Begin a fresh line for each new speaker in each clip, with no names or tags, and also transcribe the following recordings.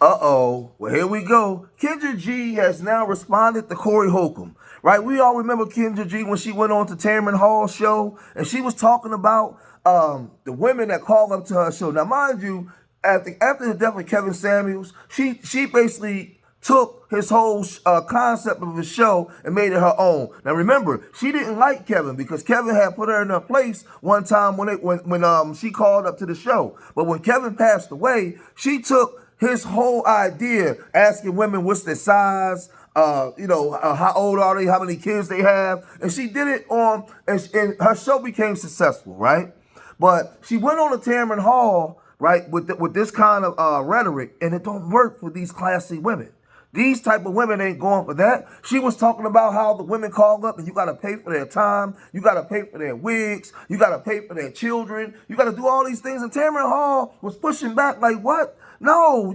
Uh-oh. Well, here we go. Kendra G has now responded to Corey Holcomb, right? We all remember Kendra G when she went on to Tamron Hall's show, and she was talking about the women that called up to her show. Now, mind you, after the death of Kevin Samuels, she basically took his whole concept of his show and made it her own. Now remember, she didn't like Kevin because Kevin had put her in her place one time when she called up to the show. But when Kevin passed away, she took his whole idea, asking women what's their size, how old are they, how many kids they have, and she did it and her show became successful, right? But she went on to Tamron Hall, right, with this kind of rhetoric, and it don't work for these classy women. These type of women ain't going for that. She was talking about how the women call up and you got to pay for their time. You got to pay for their wigs. You got to pay for their children. You got to do all these things. And Tamron Hall was pushing back like, what? No,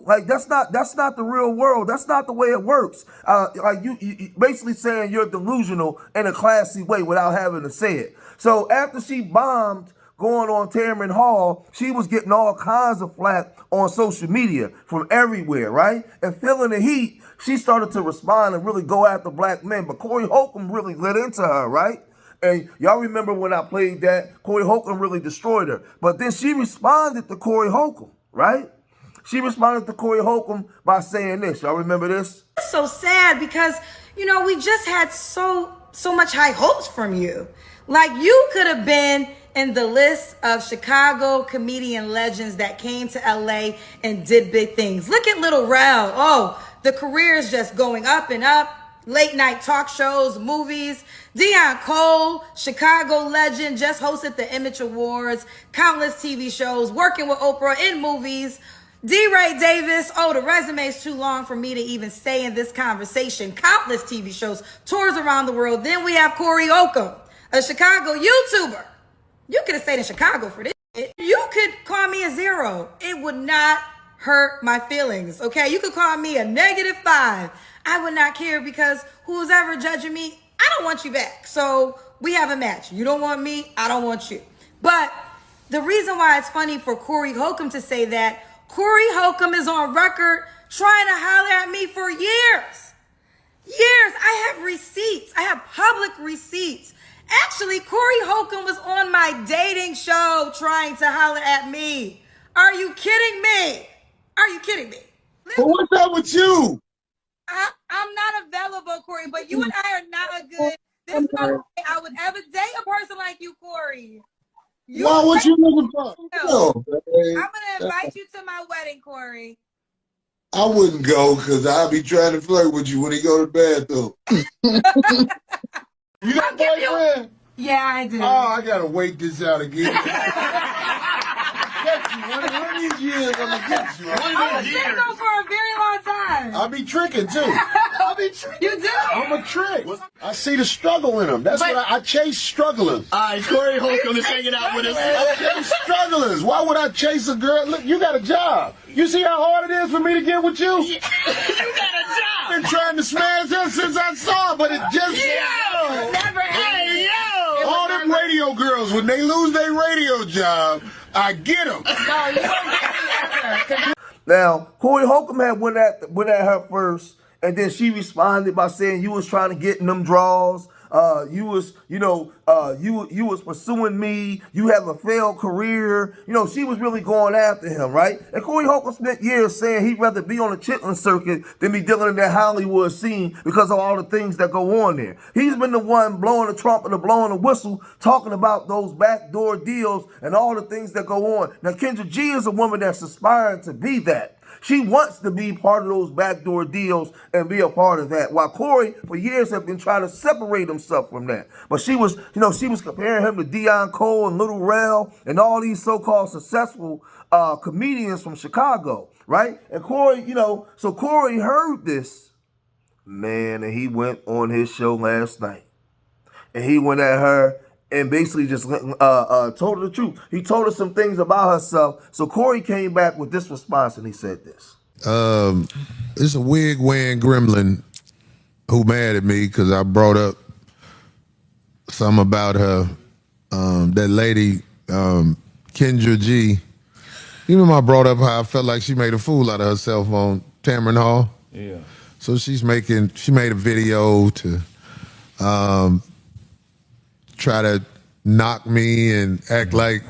like that's not the real world. That's not the way it works. Like you basically saying you're delusional in a classy way without having to say it. So after she bombed going on Tamron Hall, she was getting all kinds of flack on social media from everywhere, right? And feeling the heat, she started to respond and really go after black men. But Corey Holcomb really lit into her, right? And y'all remember when I played that, Corey Holcomb really destroyed her. But then she responded to Corey Holcomb, right? She responded to Corey Holcomb by saying this. Y'all remember this?
It's so sad because, we just had so much high hopes from you. Like, you could have been in the list of Chicago comedian legends that came to LA and did big things. Look at Little Rel. Oh, the career is just going up and up. Late night talk shows, movies. Deion Cole, Chicago legend, just hosted the Image Awards, countless TV shows, working with Oprah in movies. D-Ray Davis, the resume is too long for me to even stay in this conversation. Countless TV shows, tours around the world. Then we have Corey Holcomb, a Chicago YouTuber. You could have stayed in Chicago for this. You could call me a 0. It would not hurt my feelings, okay? You could call me a -5. I would not care because who's ever judging me, I don't want you back. So we have a match. You don't want me, I don't want you. But the reason why it's funny for Corey Holcomb to say that, Corey Holcomb is on record trying to holler at me for years. I have receipts. I have public receipts. Actually, Corey Holcomb was on my dating show trying to holler at me. Are you kidding me? Are you kidding me?
But what's up with you?
I'm not available, Corey, but you and I are not a good. This is not the way I would ever date a person like you, Corey.
Why? What you looking for?
No, I'm gonna invite you to my wedding, Corey.
I wouldn't go because I'll be trying to flirt with you when he go to bed, though. You got a boyfriend?
Yeah, I do.
Oh, I gotta wait this out again. Get you. One of these years, I'm gonna get you.
I was single for a very long time.
I'll be tricking too. I'll be tricking.
You do?
I'm a trick. I see the struggle in them. That's what I chase strugglers.
All right, Corey Holcomb is hanging out with us.
I chase strugglers. Why would I chase a girl? Look, you got a job. You see how hard it is for me to get with you?
You got a job.
I've been trying to smash her since I saw her, but it just...
Never
Hey, yo!
All them radio girls, when they lose their radio job, I get them.
No, you don't get me ever.
Now, Corey Holcomb had went at her first, and then she responded by saying you was trying to get in them draws. You was pursuing me. You have a failed career. She was really going after him, right? And Corey Holcomb spent years saying he'd rather be on the Chitlin circuit than be dealing in that Hollywood scene because of all the things that go on there. He's been the one blowing the trumpet or blowing the whistle, talking about those backdoor deals and all the things that go on. Now, Kendra G is a woman that's aspiring to be that. She wants to be part of those backdoor deals and be a part of that. While Corey, for years, have been trying to separate himself from that. But she was comparing him to Deion Cole and Little Rel and all these so-called successful comedians from Chicago, right? And Corey, so Corey heard this, man, and he went on his show last night. And he went at her and basically just told her the truth. He told her some things about herself. So Corey came back with this response, and he said this.
It's a wig-wearing gremlin who mad at me because I brought up something about her. That lady, Kendra G, You remember I brought up how I felt like she made a fool out of herself on Tamron Hall?
Yeah.
So she made a video to try to knock me and act like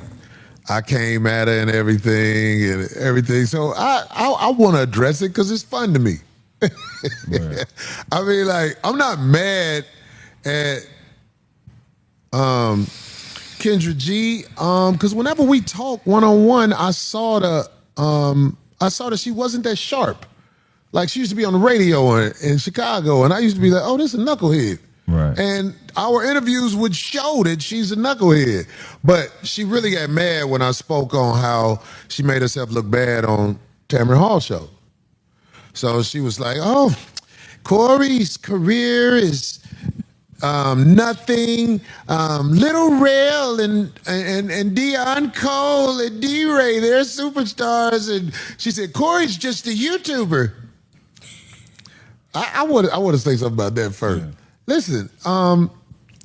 I came at her and everything. So I want to address it because it's fun to me.
Right.
I mean, like, I'm not mad at Kendra G, because whenever we talk one-on-one, I saw that she wasn't that sharp. Like, she used to be on the radio in Chicago, and I used to be like, oh, this is a knucklehead.
Right.
And our interviews would show that she's a knucklehead. But she really got mad when I spoke on how she made herself look bad on Tamron Hall show. So she was like, oh, Corey's career is nothing. Little Rail and Deion Cole and D-Ray, they're superstars. And she said, Corey's just a YouTuber. I want to say something about that first. Yeah. Listen,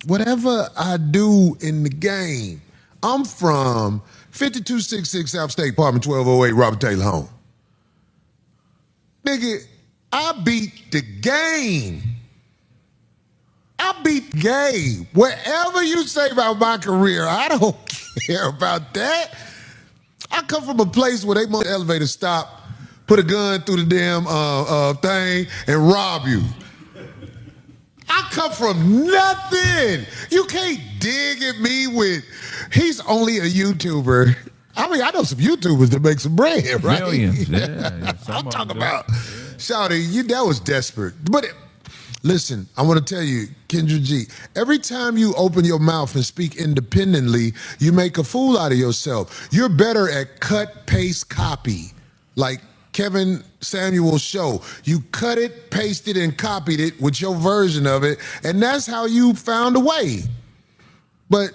whatever I do in the game, I'm from 5266 South State, Apartment 1208, Robert Taylor home. Nigga, I beat the game. I beat the game. Whatever you say about my career, I don't care about that. I come from a place where they want the elevator stop, put a gun through the damn thing, and rob you. I come from nothing. You can't dig at me with, he's only a YouTuber. I mean, I know some YouTubers that make some bread, right?
Millions, yeah.
I'm talking about, Shawty, that was desperate. But listen, I want to tell you, Kendra G, every time you open your mouth and speak independently, you make a fool out of yourself. You're better at cut, paste, copy. Like Kevin Samuel's show. You cut it, pasted, and copied it with your version of it, and that's how you found a way. But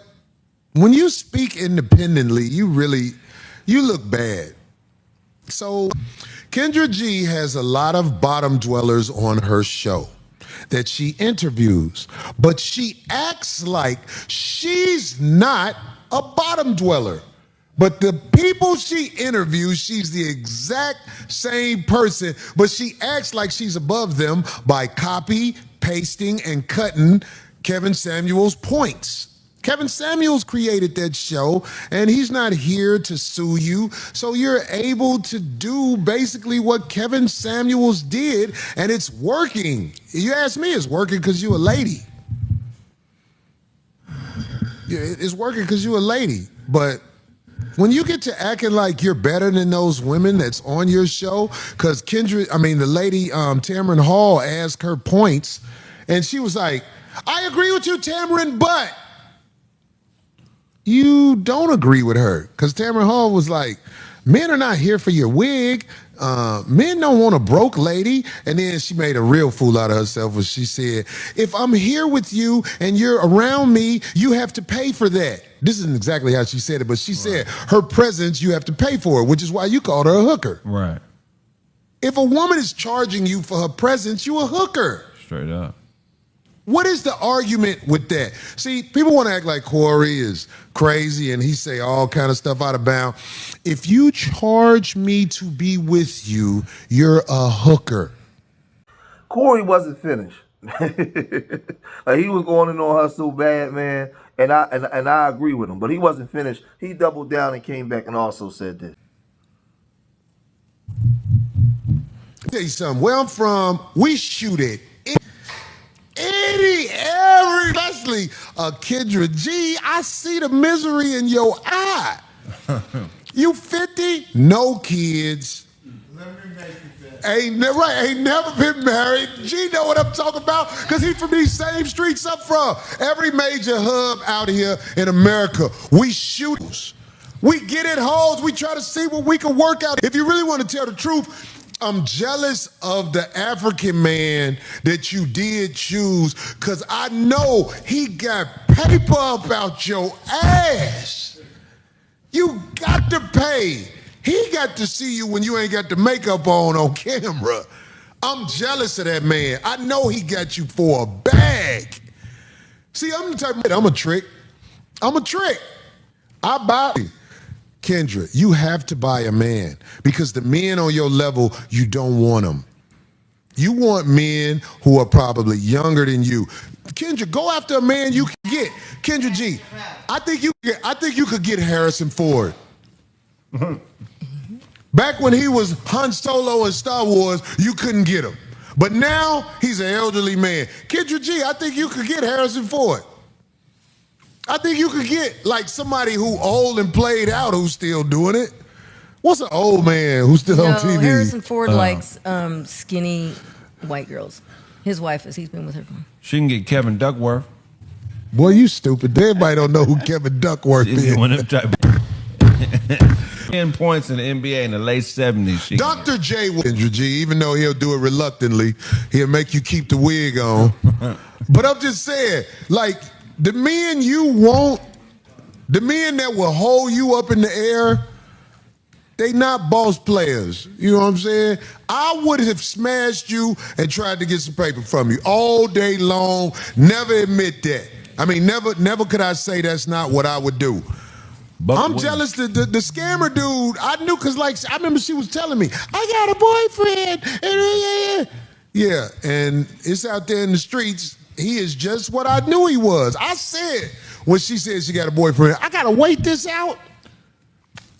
when you speak independently, you look bad. So Kendra G has a lot of bottom dwellers on her show that she interviews, but she acts like she's not a bottom dweller. But the people she interviews, she's the exact same person, but she acts like she's above them by copy, pasting, and cutting Kevin Samuel's points. Kevin Samuels created that show, and he's not here to sue you, so you're able to do basically what Kevin Samuels did, and it's working. You ask me, it's working because you're a lady. Yeah, it's working because you're a lady, but when you get to acting like you're better than those women that's on your show, because the lady Tamron Hall asked her points, and she was like, I agree with you, Tamron, but you don't agree with her. Because Tamron Hall was like, men are not here for your wig. Men don't want a broke lady. And then she made a real fool out of herself when she said, if I'm here with you and you're around me, you have to pay for that. This isn't exactly how she said it, but she said her presence, you have to pay for it, which is why you called her a hooker.
Right.
If a woman is charging you for her presence, you a hooker.
Straight up.
What is the argument with that? See, people want to act like Corey is crazy and he say all kind of stuff out of bounds. If you charge me to be with you, you're a hooker.
Corey wasn't finished. Like, he was going in on her so bad, man, and I agree with him, but he wasn't finished. He doubled down and came back and also said this.
I'll tell you something. Where I'm from, we shoot it. Especially Kendra G, I see the misery in your eye. You 50? No kids. Ain't never been married. G know what I'm talking about, because he from these same streets I'm from. Every major hub out here in America, we shoot. We get in holes. We try to see what we can work out. If you really want to tell the truth, I'm jealous of the African man that you did choose, because I know he got paper about your ass. You got to pay. He got to see you when you ain't got the makeup on camera. I'm jealous of that man. I know he got you for a bag. See, I'm the type of man, I'm a trick. I buy it. Kendra, you have to buy a man because the men on your level, you don't want them. You want men who are probably younger than you. Kendra, go after a man you can get. Kendra G, I think you could get Harrison Ford. Back when he was Han Solo in Star Wars, you couldn't get him. But now he's an elderly man. Kendra G, I think you could get Harrison Ford. I think you could get like somebody who old and played out who's still doing it. What's an old man who's still on TV?
Harrison Ford likes skinny white girls. His wife is. He's been with her.
She can get Kevin Duckworth.
Boy, you stupid. Everybody don't know who Kevin Duckworth
She can
is.
get one of them type 10 points in the NBA in the late 70s.
Dr. J, Kendra G, even though he'll do it reluctantly, he'll make you keep the wig on. But I'm just saying, like, the men you want, the men that will hold you up in the air, they not boss players. You know what I'm saying? I would have smashed you and tried to get some paper from you all day long. Never admit that. I mean, never could I say that's not what I would do. I'm jealous. The scammer dude, I knew because, like, I remember she was telling me, I got a boyfriend. Yeah, and it's out there in the streets. He is just what I knew he was. I said, when she said she got a boyfriend, I got to wait this out.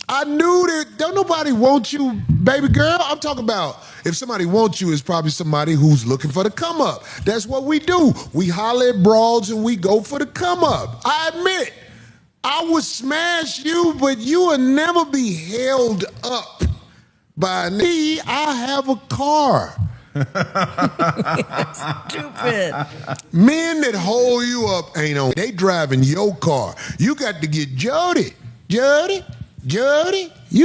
I knew that don't nobody want you, baby girl. I'm talking about if somebody wants you, it's probably somebody who's looking for the come up. That's what we do. We holler at broads and we go for the come up. I admit, I would smash you, but you will never be held up by me. I have a car.
Stupid.
Men that hold you up ain't on. They driving your car. You got to get Jody. You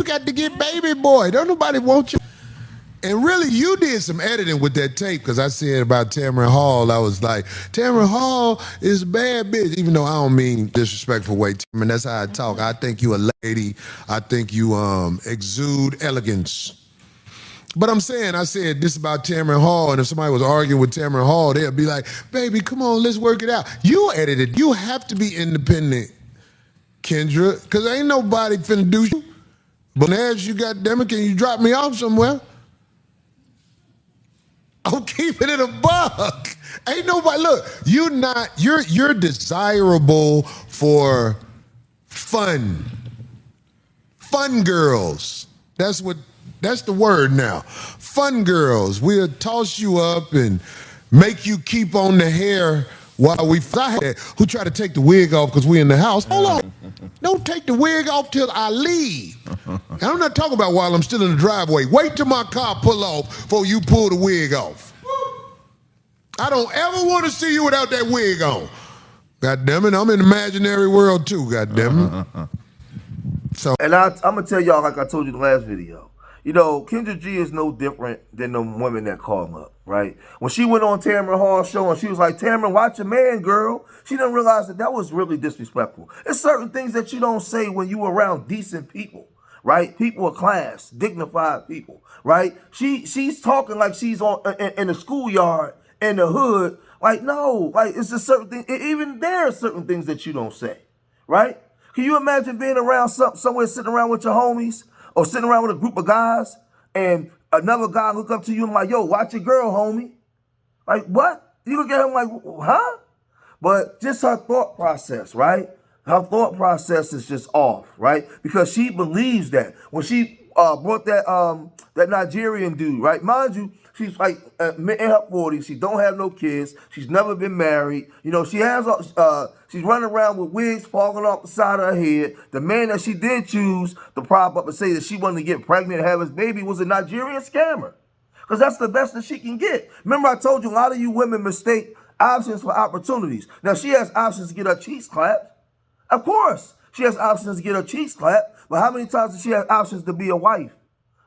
got to get baby boy. Don't nobody want you. And really, you did some editing with that tape because I said about Tamron Hall, I was like, Tamron Hall is a bad bitch, even though I don't mean disrespectful way. Tamron, that's how I talk. I think you a lady. I think you exude elegance. But I said this about Tamron Hall, and if somebody was arguing with Tamron Hall, they'd be like, baby, come on, let's work it out. You edited. You have to be independent, Kendra, because ain't nobody finna do you. But as you goddammit, can you drop me off somewhere? I'm keeping it a buck. Ain't nobody, look, you're desirable for fun. Fun girls. That's the word now. Fun girls. We'll toss you up and make you keep on the hair while we who try to take the wig off because we in the house. Hold on. Don't take the wig off till I leave. And I'm not talking about while I'm still in the driveway. Wait till my car pull off before you pull the wig off. I don't ever want to see you without that wig on. God damn it, I'm in the imaginary world too, god damn it.
And I'm going to tell y'all, like I told you in the last video, you know, Kendra G is no different than the women that call up, right? When she went on Tamron Hall's show and she was like, Tamron, watch your man, girl. She didn't realize that was really disrespectful. It's certain things that you don't say when you around decent people, right? People of class, dignified people, right? She's talking like she's in the schoolyard in the hood. Like, no, like it's a certain thing. Even there are certain things that you don't say, right? Can you imagine being around somewhere sitting around with your homies or sitting around with a group of guys and another guy look up to you and like, yo, watch your girl, homie. Like, what? You look at him like, huh? But just her thought process, right? Her thought process is just off, right? Because she believes that. When she brought that Nigerian dude, right? Mind you, she's like in her 40s. She don't have no kids. She's never been married. You know, she has she's running around with wigs falling off the side of her head. The man that she did choose to prop up and say that she wanted to get pregnant and have his baby was a Nigerian scammer. Because that's the best that she can get. Remember I told you a lot of you women mistake options for opportunities. Now, she has options to get her cheeks clapped. Of course, she has options to get her cheeks clapped. But how many times does she have options to be a wife?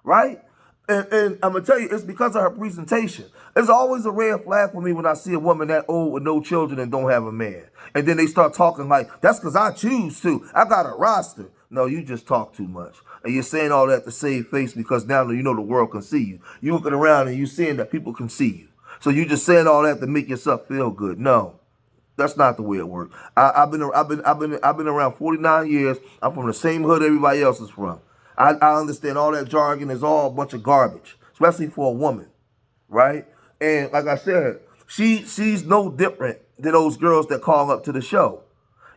Right? And I'm going to tell you, it's because of her presentation. There's always a red flag for me when I see a woman that old with no children and don't have a man. And then they start talking like, that's because I choose to. I got a roster. No, you just talk too much. And you're saying all that to save face because now you know the world can see you. You're looking around and you're seeing that people can see you. So you're just saying all that to make yourself feel good. No, That's not the way it works. I've been around 49 years. I'm from the same hood everybody else is from. I understand all that jargon is all a bunch of garbage, especially for a woman, right? And like I said, she's no different than those girls that call up to the show.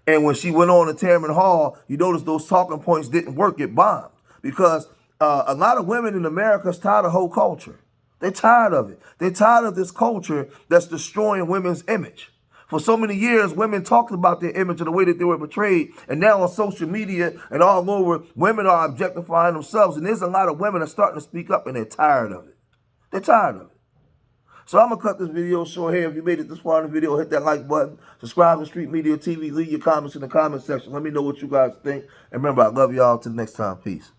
And when she went on to Tamron Hall, you notice those talking points didn't work. It bombed because a lot of women in America is tired of whole culture. They're tired of it. They're tired of this culture that's destroying women's image. For so many years, women talked about their image and the way that they were portrayed. And now on social media and all over, women are objectifying themselves. And there's a lot of women that are starting to speak up and they're tired of it. They're tired of it. So I'm going to cut this video short here. If you made it this far in the video, hit that like button. Subscribe to Street Media TV. Leave your comments in the comment section. Let me know what you guys think. And remember, I love y'all. Till next time. Peace.